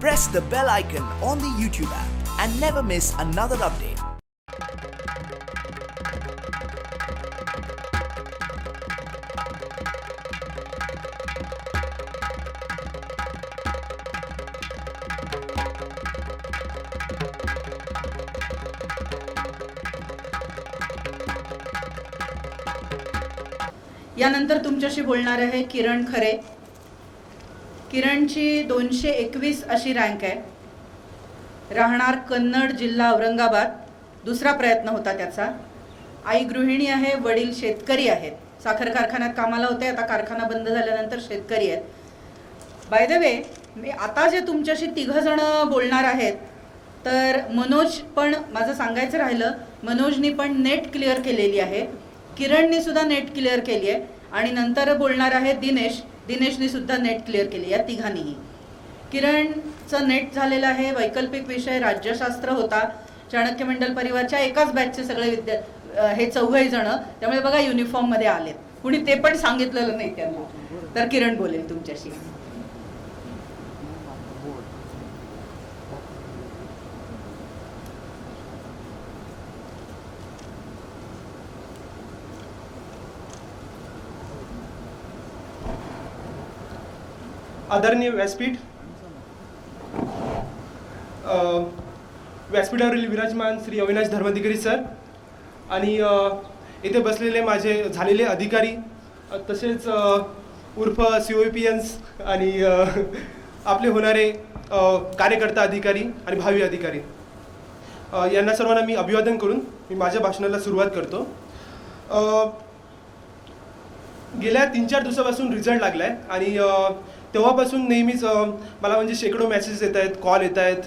Press the bell icon on the YouTube app and never miss another update. यानंतर तुमच्याशी बोलणार आहे किरण खरे. किरणची 221 अशी रँक आहे. राहणार कन्नड, जिल्हा औरंगाबाद. दुसरा प्रयत्न होता त्याचा. आई गृहिणी आहे, वडील शेतकरी आहेत. साखर कारखान्यात कामाला होते, आता कारखाना बंद झाल्यानंतर शेतकरी आहेत. बाय द वे, मी आता जे तुमच्याशी तिघजण बोलणार आहेत, तर मनोज पण, माझं सांगायचं राहिलं, मनोजनी पण नेट क्लिअर केलेली आहे. किरणने सुद्धा नेट क्लिअर केली आहे. आणि नंतर बोलणार आहे दिनेश. दिनेशने सुद्धा नेट क्लिअर केली, या तिघांनीही. किरणचं नेट झालेलं आहे. वैकल्पिक विषय राज्यशास्त्र होता. चाणक्य मंडल परिवारच्या एकाच बॅचचे सगळे हे 4 जण, त्यामुळे बघा युनिफॉर्ममध्ये आलेत. कुणी ते पण सांगितलेलं नाही त्यांना. तर किरण बोलेल तुमच्याशी. आदरणीय व्यासपीठ, व्यासपीठावरील विराजमान श्री अविनाश धर्माधिकारी सर आणि येथे बसलेले माझे झालेले अधिकारी, तसेच उर्फ COPNs आणि आपले होणारे कार्यकर्ता अधिकारी आणि भावी अधिकारी, यांना सर्वांना मी अभिवादन करून मी माझ्या भाषणाला सुरुवात करतो. गेल्या 3-4 दिवसापासून रिझल्ट लागला आहे आणि तेव्हापासून नेहमीच मला म्हणजे शेकडो मेसेजेस येत आहेत, कॉल येत आहेत.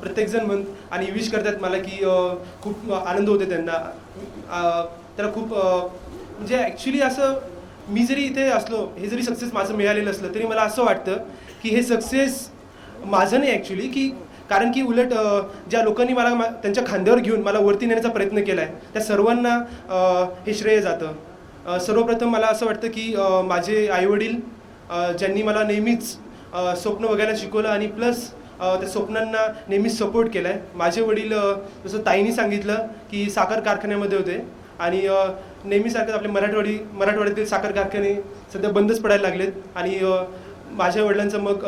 प्रत्येकजण आणि विश करतात मला की खूप आनंद होते त्यांना. त्याला खूप म्हणजे ॲक्च्युली असं, मी जरी इथे असलो, हे जरी सक्सेस माझं मिळालेलं असलं, तरी मला असं वाटतं की हे सक्सेस माझं नाही ॲक्च्युली, की कारण की उलट ज्या लोकांनी मला त्यांच्या खांद्यावर घेऊन मला वरती नेण्याचा प्रयत्न केला आहे, त्या सर्वांना हे श्रेय जातं. सर्वप्रथम मला असं वाटतं की माझे आईवडील, ज्यांनी मला नेहमीच स्वप्न बघायला शिकवलं आणि प्लस त्या स्वप्नांना नेहमीच सपोर्ट केला आहे. माझे वडील, जसं ताईंनी सांगितलं, की साखर कारखान्यामध्ये होते आणि नेहमीसारखं आपले मराठवाड्यातील साखर कारखाने सध्या बंदच पडायला लागलेत आणि माझ्या वडिलांचं मग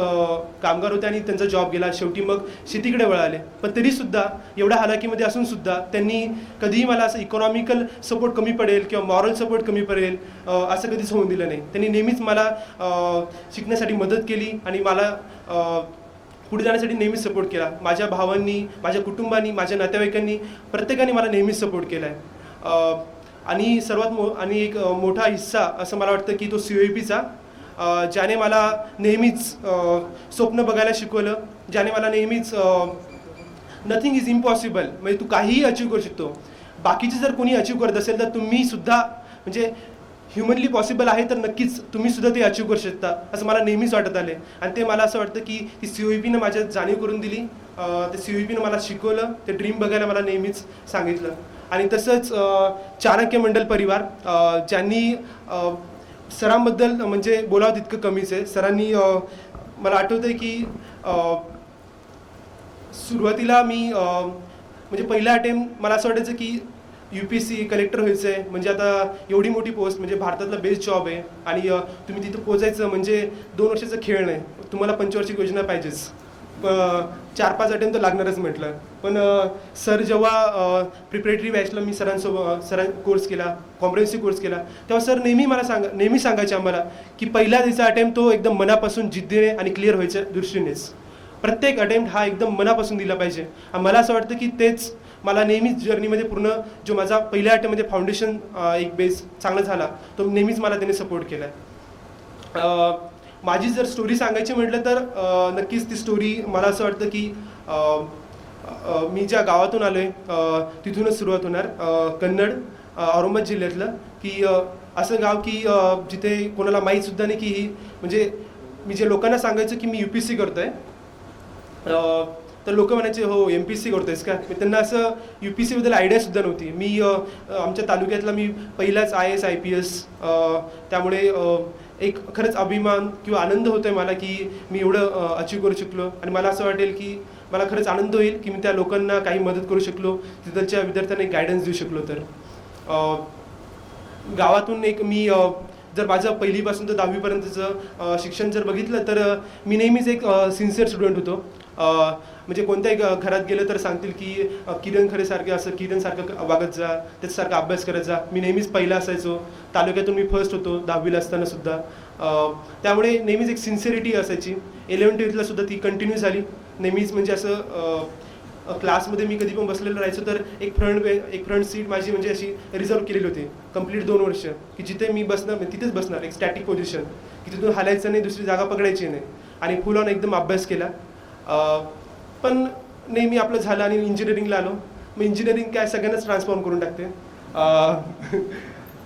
कामगार होते आणि त्यांचा जॉब गेला. शेवटी मग शेतीकडे वळाले. पण तरीसुद्धा एवढ्या हालाकीमध्ये असूनसुद्धा त्यांनी कधीही मला असं इकॉनॉमिकल सपोर्ट कमी पडेल किंवा मॉरल सपोर्ट कमी पडेल असं कधीच होऊन दिलं नाही. त्यांनी नेहमीच मला शिकण्यासाठी मदत केली आणि मला पुढे जाण्यासाठी नेहमीच सपोर्ट केला. माझ्या भावांनी, माझ्या कुटुंबानी, माझ्या नातेवाईकांनी, प्रत्येकाने मला नेहमीच सपोर्ट केला आहे. आणि आणि एक मोठा हिस्सा असं मला वाटतं की तो COEPचा, ज्याने मला नेहमीच स्वप्न बघायला शिकवलं, ज्याने मला नेहमीच नथिंग इज इम्पॉसिबल, म्हणजे तू काहीही अचीव करू शकतो. बाकीचे जर कोणी अचीव करत असेल तर तुम्हीसुद्धा, म्हणजे ह्युमनली पॉसिबल आहे तर नक्कीच तुम्हीसुद्धा ते अचीव करू शकता, असं मला नेहमीच वाटत आले. आणि ते मला असं वाटतं की ती COEPनं माझ्यात जाणीव करून दिली. ते COEPनं मला शिकवलं, ते ड्रीम बघायला मला नेहमीच सांगितलं. आणि तसंच चाणक्य मंडल परिवार, ज्यांनी सरांबद्दल म्हणजे बोलावं तितकं कमीच आहे. सरांनी, मला आठवतं आहे की सुरुवातीला मी म्हणजे पहिला अटेम्प्ट मला असं वाटायचं की UPSC कलेक्टर व्हायचं आहे, म्हणजे आता एवढी मोठी पोस्ट, म्हणजे भारतातला बेस्ट जॉब आहे आणि तुम्ही तिथं पोचायचं म्हणजे 2 वर्षाचा खेळ नाही, तुम्हाला पंचवार्षिक योजना पाहिजेच. 4-5 अटेम्प्ट तर लागणारच म्हटलं. पण सर जेव्हा प्रिपरेटरी बॅचला मी कोर्स केला, कॉम्प्रिहेन्सिव्ह कोर्स केला, तेव्हा सर नेहमी सांगायचे आम्हाला की पहिला दिवसा अटेम्प्ट तो एकदम मनापासून जिद्दीने आणि क्लिअर व्हायच्या दृष्टीनेच. प्रत्येक अटेम्प्ट हा एकदम मनापासून दिला पाहिजे. मला असं वाटतं की तेच मला नेहमीच जर्नीमध्ये पूर्ण, जो माझा पहिल्या अटेम्प्टमध्ये फाउंडेशन एक बेस चांगला झाला, तो नेहमीच मला त्यांनी सपोर्ट केला आहे. माझी जर स्टोरी सांगायची म्हटलं तर नक्कीच ती स्टोरी मला असं वाटतं की मी ज्या गावातून आलो आहे तिथूनच सुरुवात होणार. कन्नड, औरंगाबाद जिल्ह्यातलं, की असं गाव की जिथे कोणाला माहीतसुद्धा नाही की म्हणजे मी जे लोकांना सांगायचं की मी UPSC करतो आहे, तर लोक म्हणायचे हो MPSC करतोयस का. त्यांना असं UPSCबद्दल आयडियासुद्धा नव्हती. मी आमच्या तालुक्यातला मी पहिलाच IAS IPS, त्यामुळे एक खरंच अभिमान किंवा आनंद होतो आहे मला की मी एवढं अचीव करू शकलो. आणि मला असं वाटेल की मला खरंच आनंद होईल की मी त्या लोकांना काही मदत करू शकलो, तिथलच्या विद्यार्थ्यांना एक गायडन्स देऊ शकलो. तर गावातून एक मी जर माझं पहिलीपासून तर 10वीपर्यंतचं शिक्षण जर बघितलं तर मी नेहमीच एक सिन्सिअर स्टुडंट होतो. म्हणजे कोणत्याही घरात गेलं तर सांगतील की किरण खरेसारखे असं किरणसारखं वागत जा, त्याच्यासारखा अभ्यास करत जा. मी नेहमीच पहिला असायचो. तालुक्यातून मी फर्स्ट होतो 10वीला असतानासुद्धा. त्यामुळे नेहमीच एक सिन्सिअरिटी असायची. 11th-12thला सुद्धा ती कंटिन्यू झाली. नेहमीच म्हणजे असं क्लासमध्ये मी कधी पण बसलेलं राहायचो तर एक फ्रंट सीट माझी म्हणजे अशी रिझर्व केलेली होती कंप्लीट 2 वर्ष, की जिथे मी बसणार तिथेच बसणार, एक स्टॅटिक पोझिशन, की तिथून हालायचं नाही, दुसरी जागा पकडायची नाही. आणि फुल ऑन एकदम अभ्यास केला. पण नेहमी आपलं झालं आणि इंजिनिअरिंगला आलो. मग इंजिनिअरिंग काय सगळ्यांनाच ट्रान्सफॉर्म करून टाकते.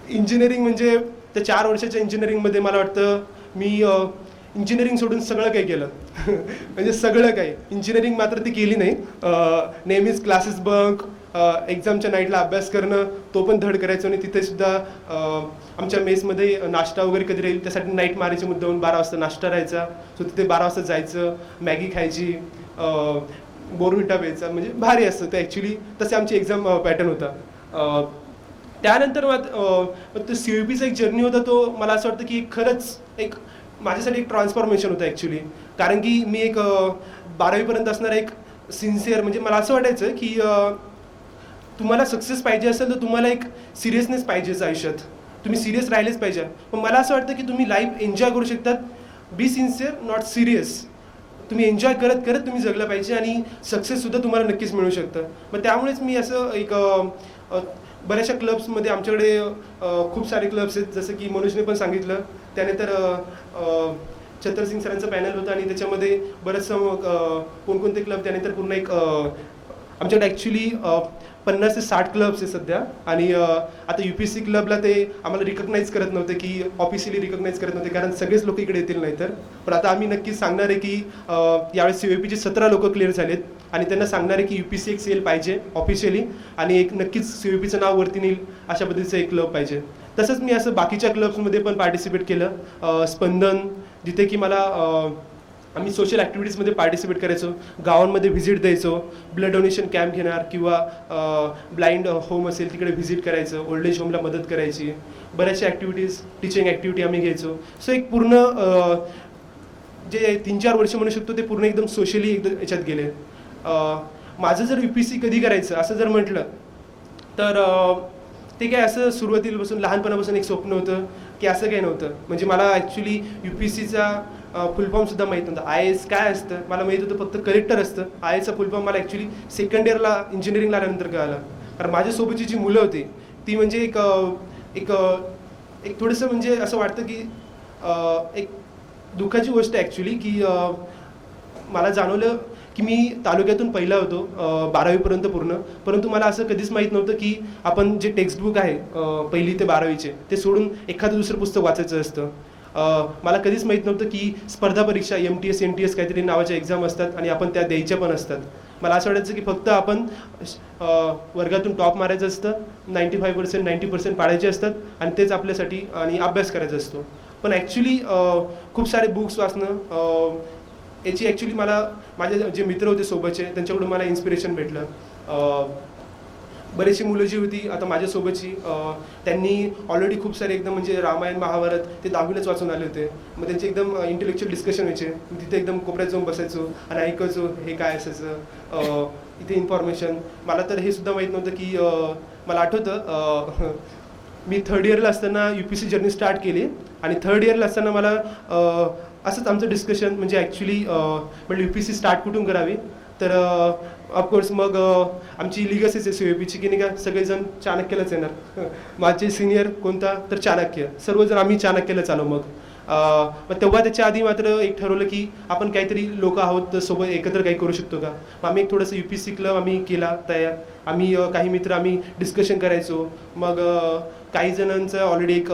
इंजिनिअरिंग म्हणजे त्या 4 वर्षाच्या इंजिनिअरिंगमध्ये मला वाटतं मी इंजिनिअरिंग सोडून सगळं काही केलं. म्हणजे सगळं काही. इंजिनिअरिंग मात्र ती केली नाही. नेहमीच क्लासेस बंक, एक्झामच्या नाईटला अभ्यास करणं, तो पण धड करायचो. आणि तिथेसुद्धा आमच्या मेसमध्ये नाश्ता वगैरे कधी राहील त्यासाठी नाईट मारायची मुद्दाहून. 12 वाजता नाश्ता राहायचा, सो तिथे 12 वाजता जायचं, मॅगी खायची, बोर्नव्हिटा प्यायचा. म्हणजे भारी असतं ते ॲक्च्युली. तसे आमची एक्झाम पॅटर्न होता. त्यानंतर तो CUEPचा एक जर्नी होता. तो मला असं वाटतं की खरंच एक माझ्यासाठी एक ट्रान्सफॉर्मेशन होतं ॲक्च्युली. कारण की मी एक 12वीपर्यंत असणारा एक सिन्सिअर, म्हणजे मला असं वाटायचं की तुम्हाला सक्सेस पाहिजे असेल तर तुम्हाला एक सिरियसनेस पाहिजेच आयुष्यात. तुम्ही सिरियस राहिलेच पाहिजे. पण मला असं वाटतं की तुम्ही लाईफ एन्जॉय करू शकतात. बी सिन्सिअर, नॉट सिरियस. तुम्ही एन्जॉय करत करत तुम्ही जगलं पाहिजे आणि सक्सेससुद्धा तुम्हाला नक्कीच मिळू शकतं. मग त्यामुळेच मी असं एक बऱ्याचशा क्लब्समध्ये आमच्याकडे खूप सारे क्लब्स आहेत. जसं की मनोजने पण सांगितलं. त्यानंतर छत्रसिंग सरांचं पॅनल होतं आणि त्याच्यामध्ये बरंचसं कोणकोणते क्लब, त्यानंतर पूर्ण एक आमच्याकडे ॲक्च्युली 50 ते 60 क्लब्स आहे सध्या. आणि आता UPSC क्लबला ते आम्हाला रिकग्नाईज करत नव्हते, की ऑफिशियली रिकग्नाईज करत नव्हते, कारण सगळेच लोक इकडे येतील नाही तर. पण आता आम्ही नक्कीच सांगणार आहे की यावेळेस CUEPचे 17 लोक क्लिअर झालेत आणि त्यांना सांगणार आहे की UPSC एक सेल पाहिजे ऑफिशियली आणि एक नक्कीच CUEPचं नाव वरती नेईल अशा पद्धतीचं एक क्लब पाहिजे. तसंच मी असं बाकीच्या क्लब्समध्ये पण पार्टिसिपेट केलं. स्पंदन, जिथे की मला आम्ही सोशल ॲक्टिव्हिटीजमध्ये पार्टिसिपेट करायचो, गावांमध्ये व्हिजिट द्यायचो, ब्लड डोनेशन कॅम्प घेणार किंवा ब्लाइंड होम असेल तिकडे व्हिजिट करायचं, ओल्ड एज होमला मदत करायची, बऱ्याचशा ॲक्टिव्हिटीज, टीचिंग ॲक्टिव्हिटी आम्ही घ्यायचो. सो एक पूर्ण जे 3-4 वर्ष म्हणू शकतो ते पूर्ण एकदम सोशली एकदम याच्यात गेले. माझं जर UPSC कधी करायचं असं जर म्हटलं तर ते काय असं सुरुवातीपासून लहानपणापासून एक स्वप्न होतं की असं काही नव्हतं. म्हणजे मला ॲक्च्युली UPSCचा फुल फॉर्मसुद्धा माहीत नव्हतं. IAS काय असतं मला माहीत होतं, फक्त कलेक्टर असतं. IASचा फुल फॉर्म मला ॲक्च्युली सेकंड इयरला इंजिनिअरिंगला आल्यानंतर कळालं. कारण माझ्यासोबतची जी मुलं होती ती म्हणजे एक थोडंसं म्हणजे असं वाटतं की एक दुःखाची गोष्ट आहे ॲक्च्युली की मला जाणवलं की मी तालुक्यातून पहिला होतो 12वीपर्यंत पूर्ण. परंतु मला असं कधीच माहीत नव्हतं की आपण जे टेक्स्टबुक आहे 1ली ते 12वीचे ते सोडून एखादं दुसरं पुस्तक वाचायचं असतं. मला कधीच माहीत नव्हतं की स्पर्धा परीक्षा MTS NTS काहीतरी नावाच्या एक्झाम असतात आणि आपण त्या द्यायच्या पण असतात. मला असं वाटायचं की फक्त आपण वर्गातून टॉप मारायचं असतं, 95% 90% पाडायचे असतात आणि तेच आपल्यासाठी आणि अभ्यास करायचा असतो. पण ॲक्च्युली खूप सारे बुक्स वाचणं याची ॲक्च्युली मला माझे जे मित्र होते सोबतचे त्यांच्याकडून मला इन्स्पिरेशन भेटलं. बरीचशी मुलं जी होती आता माझ्यासोबतची त्यांनी ऑलरेडी खूप सारे एकदम म्हणजे रामायण महाभारत ते 10वीलाच वाचून आले होते. मग त्यांचे एकदम इंटेलेक्च्युअल डिस्कशन व्हायचे. तिथे एकदम कोपऱ्यात जाऊन बसायचो आणि ऐकायचो हे काय असायचं इथे इन्फॉर्मेशन. मला तर हे सुद्धा माहीत नव्हतं की मला आठवतं मी 3rd इयरला असताना UPSC जर्नी स्टार्ट केली आणि 3rd इयरला असताना मला असंच आमचं डिस्कशन म्हणजे ॲक्च्युली म्हणजे UPSC स्टार्ट कुठून करावी. तर ऑफकोर्स मग आमची लिगसीच आहे CUEPची की नाही का सगळेजण चाणक्यलाच येणार. माझे सिनियर कोणता तर चाणक्य, सर्वजण आम्ही चाणक्यलाच आलो. मग तेव्हा त्याच्या आधी मात्र एक ठरवलं की आपण काहीतरी लोक आहोत सोबत एकत्र काही करू शकतो का. मग आम्ही एक थोडंसं UPSC क्लब आम्ही केला तयार. आम्ही काही मित्र आम्ही डिस्कशन करायचो. मग काही जणांचं ऑलरेडी एक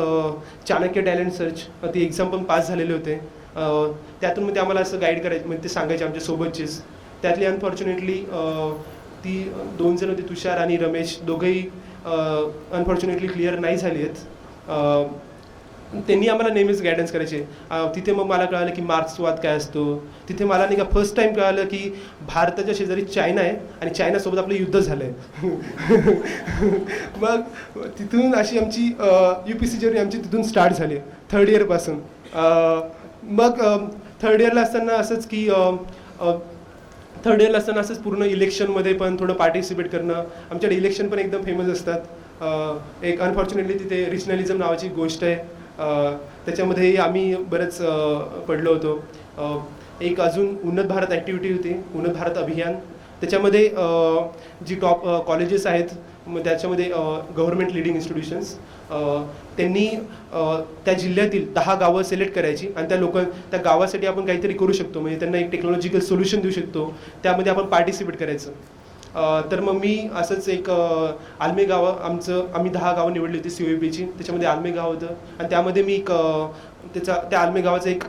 चाणक्य टॅलेंट सर्च ती एक्झाम पण पास झालेले होते. त्यातून मग ते आम्हाला असं गाईड करायचं म्हणजे ते सांगायचे आमच्यासोबतचेच. त्यातली अनफॉर्च्युनेटली ती 2 जण होते, तुषार आणि रमेश, दोघंही अनफॉर्च्युनेटली क्लिअर नाही झाली आहेत. त्यांनी आम्हाला नेहमीच गायडन्स करायचे. तिथे मग मला कळालं की मार्क्सवाद काय असतो. तिथे मला नाही का फर्स्ट टाईम कळालं की भारताच्या शेजारी चायना आहे आणि चायनासोबत आपलं युद्ध झालं आहे. मग तिथून अशी आमची UPSC जर्नी आमची तिथून स्टार्ट झाली 3rd इयरपासून. मग 3rd इयरला असताना असंच की 3rd इयरला असताना असंच पूर्ण इलेक्शनमध्ये पण थोडं पार्टिसिपेट करणं. आमच्याकडे इलेक्शन पण एकदम फेमस असतात. एक अनफॉर्च्युनेटली तिथे रिजनलिझम नावाची गोष्ट आहे, त्याच्यामध्ये आम्ही बरेच पडलो होतो. एक अजून उन्नत भारत ॲक्टिव्हिटी होती, उन्नत भारत अभियान. त्याच्यामध्ये जी टॉप कॉलेजेस आहेत मग त्याच्यामध्ये गव्हर्नमेंट लिडिंग इन्स्टिट्यूशन्स त्यांनी त्या जिल्ह्यातील 10 गावं सिलेक्ट करायची आणि त्या गावासाठी आपण काहीतरी करू शकतो, म्हणजे त्यांना एक टेक्नॉलॉजिकल सोल्युशन देऊ शकतो, त्यामध्ये आपण पार्टिसिपेट करायचं. तर मग मी असंच एक आलमे गावं आम्ही 10 गावं निवडली होती COEPची. त्याच्यामध्ये आलमे गाव होतं आणि त्यामध्ये मी एक त्या आलमे गावाचा एक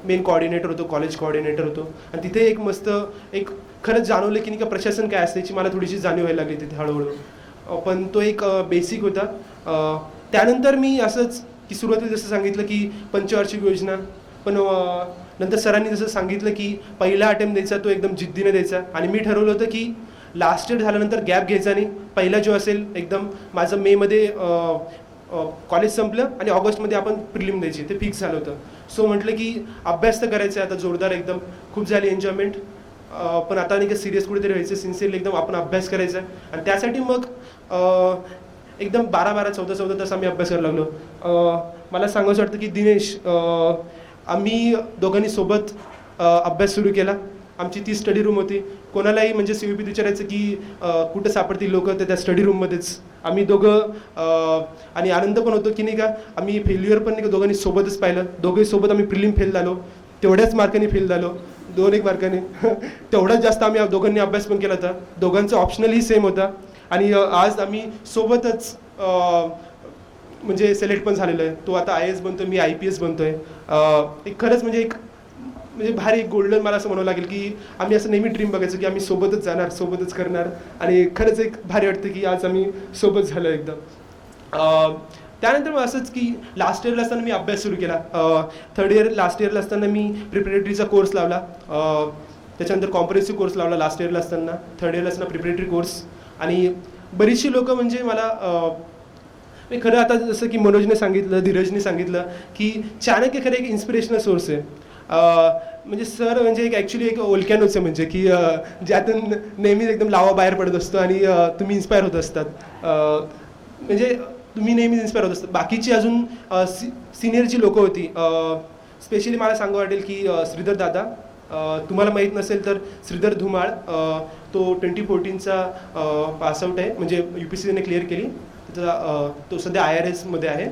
मेन कोऑर्डिनेटर होतो, कॉलेज कोऑर्डिनेटर होतो. आणि तिथे एक मस्त एक खरंच जाणवलं की नाही का प्रशासन काय असते याची मला थोडीशी जाणीव व्हायला लागली तिथे हळूहळू. पण तो एक बेसिक होता. त्यानंतर मी असंच की सुरुवातीला जसं सांगितलं की पंचवार्षिक योजना, पण नंतर सरांनी जसं सांगितलं की पहिला अटेम्प्ट द्यायचा तो एकदम जिद्दीने द्यायचा. आणि मी ठरवलं होतं की लास्ट इयर झाल्यानंतर गॅप घ्यायचा नाही. पहिला जो असेल एकदम माझं मेमध्ये कॉलेज संपलं आणि ऑगस्टमध्ये आपण प्रिलिम द्यायची, ते फिक्स झालं होतं. सो म्हटलं की अभ्यास तर करायचा आहे आता जोरदार एकदम. खूप झाली एन्जॉयमेंट, पण आता नाही का सिरियस कुठेतरी व्हायचं, सिन्सिअरली एकदम आपण अभ्यास करायचा. आणि त्यासाठी मग एकदम 12-12, 14-14 तास आम्ही अभ्यास करायला लागलो. मला सांगायचं वाटतं की दिनेश, आम्ही दोघांनी सोबत अभ्यास सुरू केला. आमची ती स्टडी रूम होती. कोणालाही म्हणजे COEP विचारायचं की कुठं सापडतील लोक, तर त्या स्टडी रूममध्येच आम्ही दोघं. आणि आनंद पण होतो की नाही का आम्ही फेल्युअर पण नाही का दोघांनी सोबतच पाहिलं. दोघंही सोबत आम्ही प्रिलिम फेल झालो, तेवढ्याच मार्काने फेल झालो, 2-1 मार्काने. तेवढाच जास्त आम्ही दोघांनी अभ्यास पण केला होता. दोघांचा ऑप्शनलही सेम होता. आणि आज आम्ही सोबतच म्हणजे सिलेक्ट पण झालेलं आहे. तो आता IAS बनतोय, मी IPS बनतोय. एक खरंच म्हणजे भारी एक गोल्डन मला असं म्हणावं लागेल की आम्ही असं नेहमी ड्रीम बघायचो की आम्ही सोबतच जाणार, सोबतच करणार. आणि खरंच एक भारी वाटतं की आज आम्ही सोबत झालो एकदम. त्यानंतर मग असंच की लास्ट इयरला असताना मी अभ्यास सुरू केला. 3rd इयर लास्ट इयरला असताना मी प्रिपरेटरीचा कोर्स लावला. त्याच्यानंतर कॉम्प्रेसिव्ह कोर्स लावला लास्ट इयरला असताना. 3rd इयरला असताना प्रिपरेटरी कोर्स. आणि बरीचशी लोकं म्हणजे मला खरं आता जसं की मनोजने सांगितलं, धीरजने सांगितलं की चाणक्य खरं एक इन्स्पिरेशनल सोर्स आहे. म्हणजे सर म्हणजे एक ॲक्च्युली एक ओलक्यानोच आहे, म्हणजे की ज्यातून नेहमीच एकदम लावा बाहेर पडत असतो आणि तुम्ही इन्स्पायर होत असतात. म्हणजे तुम्ही नेहमीच इन्स्पायर होत असतात. बाकीची अजून सिनियर जी लोकं होती, स्पेशली मला सांगू वाटेल की श्रीधर दादा, तुम्हाला माहीत नसेल तर श्रीधर धुमाळ, तो 2014चा पासआउट आहे, म्हणजे UPSCने क्लिअर केली. त्याचा तो सध्या IRSमध्ये आहे.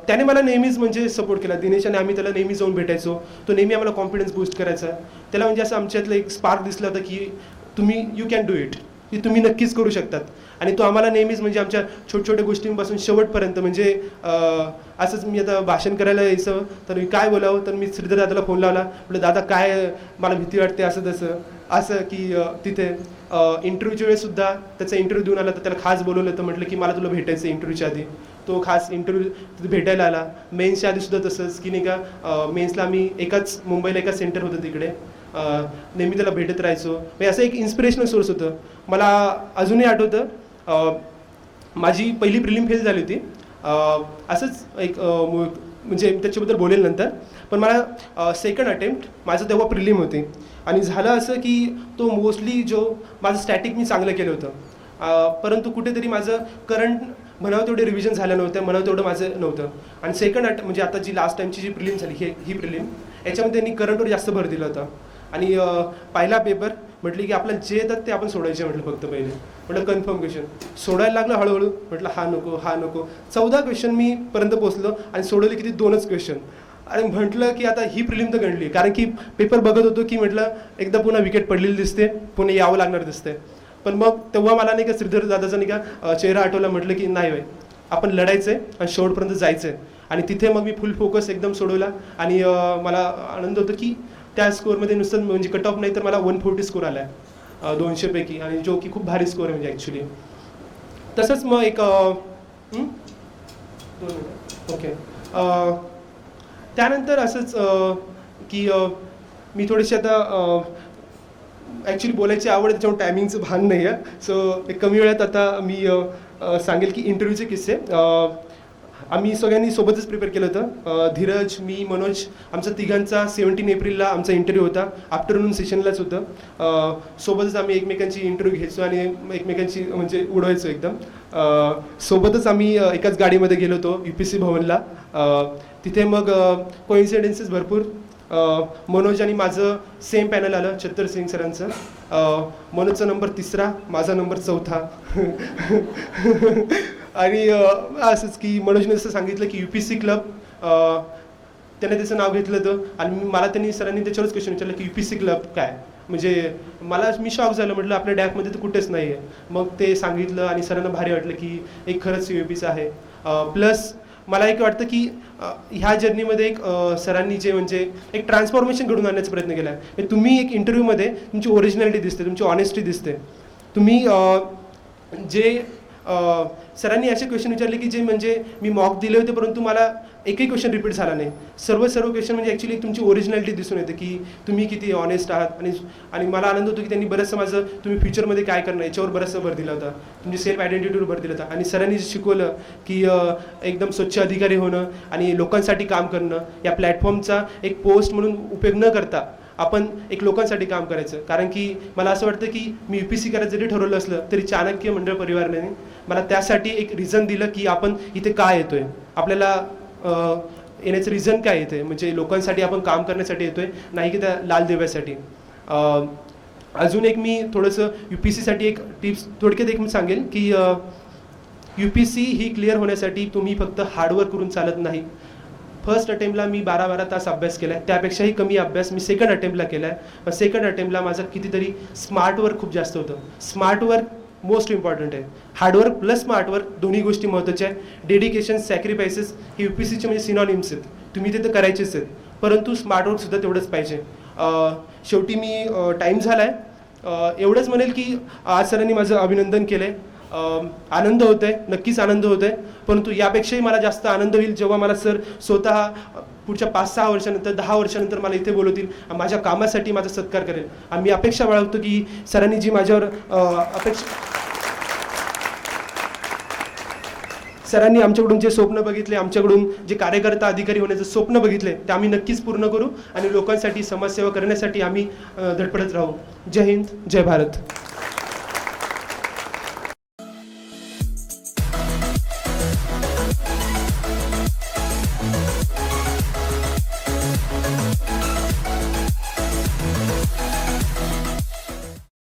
त्याने मला नेहमीच म्हणजे सपोर्ट केला. दिनेश आणि आम्ही त्याला नेहमी जाऊन भेटायचो. तो नेहमी आम्हाला कॉन्फिडन्स बूस्ट करायचा. त्याला म्हणजे असं आमच्यातलं एक स्पार्क दिसला होता की यू कॅन डू इट, की तुम्ही नक्कीच करू शकतात. आणि तो आम्हाला नेहमीच म्हणजे आमच्या छोट्या गोष्टींपासून शेवटपर्यंत म्हणजे असंच मी आता भाषण करायला यायचं तर मी काय बोलावं, तर मी श्रीधर दादाला फोन लावला, म्हटलं दादा काय मला भीती वाटते असं तसं, असं की तिथे इंटरव्ह्यूच्या वेळेससुद्धा त्याचा इंटरव्ह्यू देऊन आला तर त्याला खास बोलवलं होतं. म्हटलं की मला तुला भेटायचं इंटरव्ह्यूच्या आधी. तो खास इंटरव्ह्यू तिथे भेटायला आला. मेन्सच्या आधीसुद्धा तसंच की नाही का मेन्सला आम्ही मुंबईला एकाच सेंटर होतं तिकडे, नेहमी त्याला भेटत राहायचो. म्हणजे असं एक इन्स्पिरेशनल सोर्स होतं. मला अजूनही आठवतं माझी पहिली प्रिलिम फेल झाली होती. असंच एक म्हणजे त्याच्याबद्दल बोलेल नंतर. पण मला सेकंड अटेम्प्ट माझं तेव्हा प्रिलिम होती. आणि झालं असं की तो मोस्टली माझं स्टॅटिक मी चांगलं केलं होतं, परंतु कुठेतरी माझं करंट म्हणावं तेवढे रिव्हिजन झालं नव्हतं, म्हणावं तेवढं माझं नव्हतं. आणि सेकंड म्हणजे आता जी लास्ट टाईमची जी प्रिलिम झाली ही प्रिलिम, याच्यामध्ये त्यांनी करंटवर जास्त भर दिला होता. आणि पहिला पेपर म्हटलं की आपल्याला जे येतात ते आपण सोडायचे. म्हटलं फक्त पहिले म्हटलं कन्फर्म क्वेश्चन सोडायला लागलं हळूहळू. म्हटलं हा नको 14 क्वेश्चन मी पर्यंत पोहोचलो आणि सोडवले किती 2च क्वेश्चन. आणि म्हटलं की आता ही प्रिलिम तर गणली, कारण की पेपर बघत होतो की म्हटलं एकदा पुन्हा विकेट पडलेली दिसते, पुन्हा यावं लागणार दिसते. पण मग तेव्हा मला नाही का श्रीधर दादाचा नाही का चेहरा आठवला. म्हटलं की नाही बाई, आपण लढायचं आहे आणि शेवटपर्यंत जायचं आहे. आणि तिथे मग मी फुल फोकस एकदम सोडवला. आणि मला आनंद होतो की त्या स्कोअरमध्ये नुसतं म्हणजे कट ऑफ नाही तर मला 140 स्कोर आला आहे 200 पैकी, आणि जो की खूप भारी स्कोअर आहे म्हणजे ॲक्च्युली. तसंच मग एक ओके त्यानंतर असंच की मी थोडेसे आता ॲक्च्युली बोलायची आवड, त्याच्यामुळे टायमिंगचं भान नाही आहे. सो एक कमी वेळात आता मी सांगेल की इंटरव्ह्यूचे किस्से. आम्ही सगळ्यांनी सोबतच प्रिपेअर केलं होतं. धीरज, मी, मनोज, आमचा तिघांचा 17 एप्रिलला आमचा इंटरव्ह्यू होता. आफ्टरनून सेशनलाच होतं. सोबतच आम्ही एकमेकांची इंटरव्ह्यू घ्यायचो आणि एकमेकांची म्हणजे उडवायचो एकदम. सोबतच आम्ही एकाच गाडीमध्ये गेलो होतो UPSC भवनला. तिथे मग कोइन्सिडेन्सेस भरपूर. मनोज आणि माझं सेम पॅनल आलं, छत्तर सिंग सरांचं. मनोजचा नंबर 3रा, माझा नंबर 4था. आणि असंच की मनोजने जसं सांगितलं की UPSC क्लब, त्याने त्याचं नाव घेतलं होतं आणि मला सरांनी त्याच्यावरच क्वेश्चन विचारलं की UPSC क्लब काय, म्हणजे मी शॉक झालं. म्हटलं आपल्या डॅकमध्ये तर कुठेच नाही आहे. मग ते सांगितलं आणि सरांना भारी वाटलं की एक खरंच UPSC आहे. प्लस मला एक वाटतं की ह्या जर्नीमध्ये एक सरांनी जे म्हणजे एक ट्रान्सफॉर्मेशन घडून आणण्याचा प्रयत्न केला आहे. तुम्ही एक इंटरव्ह्यूमध्ये तुमची ओरिजिनॅलिटी दिसते, तुमची ऑनेस्टी दिसते. तुम्ही जे सरांनी असे क्वेश्चन विचारले की जे म्हणजे मी मॉक दिले होते परंतु मला एकही क्वेश्चन रिपीट झाला नाही. सर्व क्वेश्चन म्हणजे ॲक्च्युली तुमची ओरिजिनॅलिटी दिसून येते की तुम्ही किती ऑनेस्ट आहात. आणि मला आनंद होतो की त्यांनी बरंचसं माझं तुम्ही फ्युचरमध्ये काय करणार याच्यावर बरंचसा भर दिला होता. तुमची सेल्फ आयडेंटिटीवर भर दिला होता. आणि सरांनी जे शिकवलं की एकदम स्वच्छ अधिकारी होणं आणि लोकांसाठी काम करणं, या प्लॅटफॉर्मचा एक पोस्ट म्हणून उपयोग न करता आपण एक लोकांसाठी काम करायचं. कारण की मला असं वाटतं की मी UPSC करायचं जरी ठरवलं असलं तरी चाणक्य मंडळ परिवाराने मला त्यासाठी एक रिझन दिलं की आपण इथे काय येतोय, आपल्याला येण्याचं रिझन काय येते, म्हणजे लोकांसाठी आपण काम करण्यासाठी येतोय, नाही की त्या लाल देव्यासाठी. अजून एक मी थोडंसं UPSCसाठी एक टिप्स थोडक्यात एक मी सांगेल की UPSC ही क्लिअर होण्यासाठी तुम्ही फक्त हार्डवर्क करून चालत नाही. फर्स्ट अटेम्प्टला मी 12 तास अभ्यास केला आहे, त्यापेक्षाही कमी अभ्यास मी सेकंड अटेम्प्टला केला आहे. पण सेकंड अटेम्प्टला माझं कितीतरी स्मार्ट वर्क खूप जास्त होतं. स्मार्ट वर्क मोस्ट इम्पॉर्टंट आहे. हार्डवर्क प्लस स्मार्ट वर्क दोन्ही गोष्टी महत्त्वाच्या आहेत. डेडिकेशन, सॅक्रिफायसेस हे UPSCचे म्हणजे सिनॉनिम्स आहेत. तुम्ही ते तर करायचेच आहेत, परंतु स्मार्ट वर्कसुद्धा तेवढंच पाहिजे. शेवटी मी टाईम झाला आहे, एवढंच म्हणेल की आज सरांनी माझं अभिनंदन केलं आहे. आनंद होत आहे, नक्कीच आनंद होत आहे. परंतु यापेक्षाही मला जास्त आनंद होईल जेव्हा मला सर स्वतः पुढच्या 5-6 वर्षानंतर 10 वर्षानंतर मला इथे बोलवतील, माझ्या कामासाठी माझा सत्कार करेल. आणि मी अपेक्षा बाळगतो की सरांनी जी माझ्यावर सरांनी आमच्याकडून जे स्वप्न बघितले, आमच्याकडून जे कार्यकर्ता अधिकारी होण्याचं स्वप्न बघितले ते आम्ही नक्कीच पूर्ण करू आणि लोकांसाठी समाजसेवा करण्यासाठी आम्ही धडपडत राहू. जय हिंद, जय भारत.